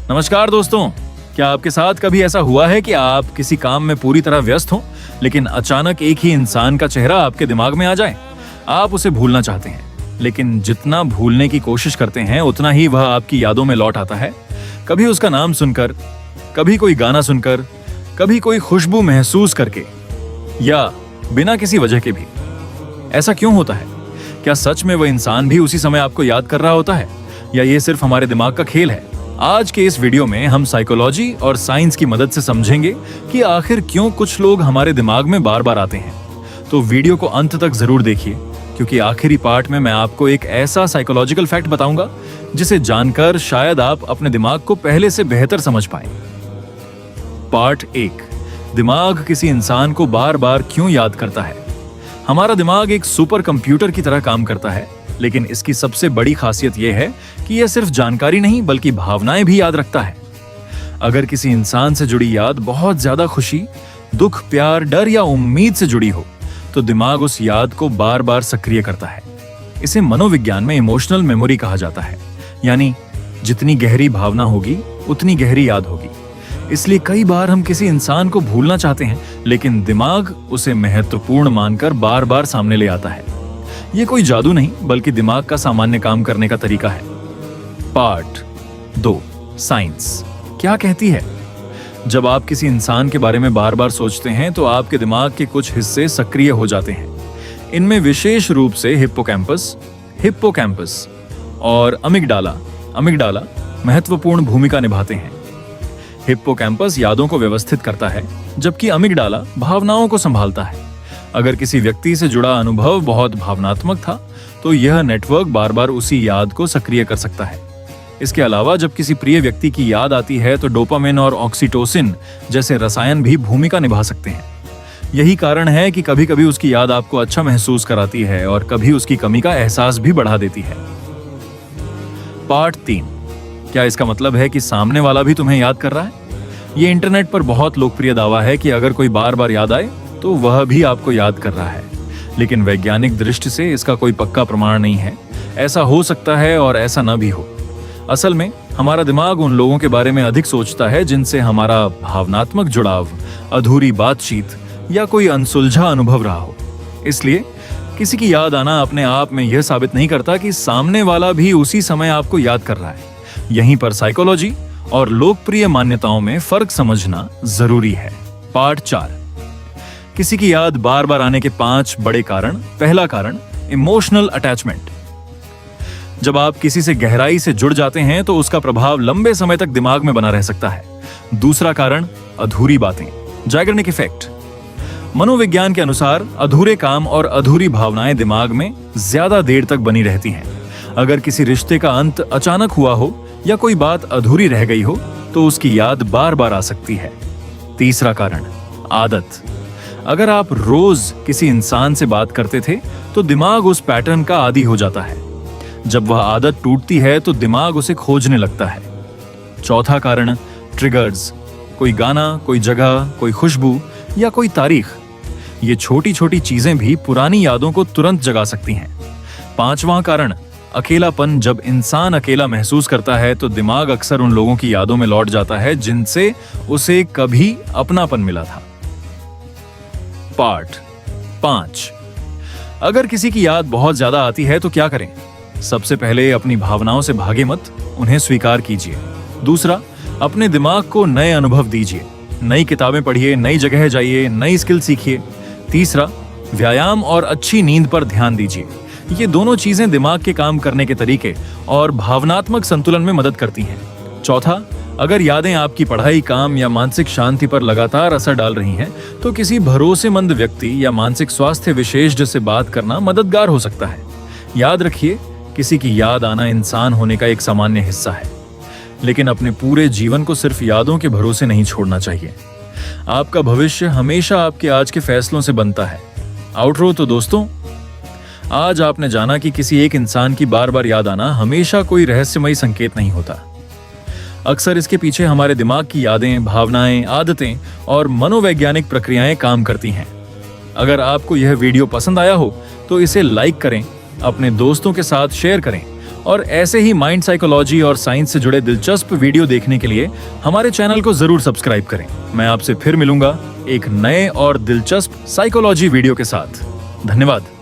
नमस्कार दोस्तों, क्या आपके साथ कभी ऐसा हुआ है कि आप किसी काम में पूरी तरह व्यस्त हो, लेकिन अचानक एक ही इंसान का चेहरा आपके दिमाग में आ जाए? आप उसे भूलना चाहते हैं, लेकिन जितना भूलने की कोशिश करते हैं उतना ही वह आपकी यादों में लौट आता है। कभी उसका नाम सुनकर, कभी कोई गाना सुनकर, कभी कोई खुशबू महसूस करके, या बिना किसी वजह के भी। ऐसा क्यों होता है? क्या सच में वह इंसान भी उसी समय आपको याद कर रहा होता है, या ये सिर्फ हमारे दिमाग का खेल है? आज के इस वीडियो में हम साइकोलॉजी और साइंस की मदद से समझेंगे कि आखिर क्यों कुछ लोग हमारे दिमाग में बार बार आते हैं। तो वीडियो को अंत तक जरूर देखिए, क्योंकि आखिरी पार्ट में मैं आपको एक ऐसा साइकोलॉजिकल फैक्ट बताऊंगा जिसे जानकर शायद आप अपने दिमाग को पहले से बेहतर समझ पाएं। पार्ट 1, दिमाग किसी इंसान को बार बार क्यों याद करता है। हमारा दिमाग एक सुपर कंप्यूटर की तरह काम करता है, लेकिन इसकी सबसे बड़ी खासियत यह है कि यह सिर्फ जानकारी नहीं बल्कि भावनाएं भी याद रखता है। अगर किसी इंसान से जुड़ी याद बहुत ज्यादा खुशी, दुख, प्यार, डर या उम्मीद से जुड़ी हो, तो दिमाग उस याद को बार बार सक्रिय करता है। इसे मनोविज्ञान में इमोशनल मेमोरी कहा जाता है, यानी जितनी गहरी भावना होगी उतनी गहरी याद होगी। इसलिए कई बार हम किसी इंसान को भूलना चाहते हैं, लेकिन दिमाग उसे महत्वपूर्ण मानकर बार बार सामने ले आता है। ये कोई जादू नहीं बल्कि दिमाग का सामान्य काम करने का तरीका है। पार्ट 2, साइंस क्या कहती है। जब आप किसी इंसान के बारे में बार बार सोचते हैं तो आपके दिमाग के कुछ हिस्से सक्रिय हो जाते हैं। इनमें विशेष रूप से हिप्पोकैम्पस और अमिगडाला महत्वपूर्ण भूमिका निभाते हैं। हिप्पोकैम्पस यादों को व्यवस्थित करता है, जबकि अमिगडाला भावनाओं को संभालता है। अगर किसी व्यक्ति से जुड़ा अनुभव बहुत भावनात्मक था, तो यह नेटवर्क बार बार उसी याद को सक्रिय कर सकता है। इसके अलावा जब किसी प्रिय व्यक्ति की याद आती है तो डोपामिन और ऑक्सीटोसिन जैसे रसायन भी भूमिका निभा सकते हैं। यही कारण है कि कभी कभी उसकी याद आपको अच्छा महसूस कराती है और कभी उसकी कमी का एहसास भी बढ़ा देती है। पार्ट 3, क्या इसका मतलब है कि सामने वाला भी तुम्हें याद कर रहा है? ये इंटरनेट पर बहुत लोकप्रिय दावा है कि अगर कोई बार बार याद आए तो वह भी आपको याद कर रहा है, लेकिन वैज्ञानिक दृष्टि से इसका कोई पक्का प्रमाण नहीं है। ऐसा हो सकता है और ऐसा न भी हो। असल में हमारा दिमाग उन लोगों के बारे में अधिक सोचता है जिनसे हमारा भावनात्मक जुड़ाव, अधूरी बातचीत या कोई अनसुलझा अनुभव रहा हो। इसलिए किसी की याद आना अपने आप में यह साबित नहीं करता कि सामने वाला भी उसी समय आपको याद कर रहा है। यहीं पर साइकोलॉजी और लोकप्रिय मान्यताओं में फर्क समझना जरूरी है। पार्ट 4, किसी की याद बार बार आने के 5 बड़े कारण। पहला कारण, इमोशनल अटैचमेंट। जब आप किसी से गहराई से जुड़ जाते हैं तो उसका प्रभाव लंबे समय तक दिमाग में बना रह सकता है। दूसरा कारण, अधूरी बातें, जाइगर्निक इफेक्ट। मनोविज्ञान के अनुसार अधूरे काम और अधूरी भावनाएं दिमाग में ज्यादा देर तक बनी रहती हैं। अगर किसी रिश्ते का अंत अचानक हुआ हो या कोई बात अधूरी रह गई हो तो उसकी याद बार बार आ सकती है। तीसरा कारण, आदत। अगर आप रोज किसी इंसान से बात करते थे तो दिमाग उस पैटर्न का आदी हो जाता है। जब वह आदत टूटती है तो दिमाग उसे खोजने लगता है। चौथा कारण, ट्रिगर्स। कोई गाना, कोई जगह, कोई खुशबू या कोई तारीख। ये छोटी छोटी चीजें भी पुरानी यादों को तुरंत जगा सकती हैं। पांचवां कारण, अकेलापन। जब इंसान अकेला महसूस करता है तो दिमाग अक्सर उन लोगों की यादों में लौट जाता है जिनसे उसे कभी अपनापन मिला था। पार्ट 5, अगर किसी की याद बहुत ज्यादा आती है तो क्या करें? सबसे पहले अपनी भावनाओं से भागे मत, उन्हें स्वीकार कीजिए। दूसरा, अपने दिमाग को नए अनुभव दीजिए। नई किताबें पढ़िए, नई जगह जाइए, नई स्किल सीखिए। तीसरा, व्यायाम और अच्छी नींद पर ध्यान दीजिए। ये दोनों चीजें दिमाग के काम करने के तरीके और भावनात्मक संतुलन में मदद करती हैं। चौथा, अगर यादें आपकी पढ़ाई, काम या मानसिक शांति पर लगातार असर डाल रही हैं, तो किसी भरोसेमंद व्यक्ति या मानसिक स्वास्थ्य विशेषज्ञ से बात करना मददगार हो सकता है। याद रखिए, किसी की याद आना इंसान होने का एक सामान्य हिस्सा है, लेकिन अपने पूरे जीवन को सिर्फ यादों के भरोसे नहीं छोड़ना चाहिए। आपका भविष्य हमेशा आपके आज के फैसलों से बनता है। आउटरो तो दोस्तों, आज आपने जाना कि किसी एक इंसान की बार बार याद आना हमेशा कोई रहस्यमयी संकेत नहीं होता। अक्सर इसके पीछे हमारे दिमाग की यादें, भावनाएं, आदतें और मनोवैज्ञानिक प्रक्रियाएं काम करती हैं। अगर आपको यह वीडियो पसंद आया हो तो इसे लाइक करें, अपने दोस्तों के साथ शेयर करें और ऐसे ही माइंड साइकोलॉजी और साइंस से जुड़े दिलचस्प वीडियो देखने के लिए हमारे चैनल को जरूर सब्सक्राइब करें। मैं आपसे फिर मिलूंगा एक नए और दिलचस्प साइकोलॉजी वीडियो के साथ। धन्यवाद।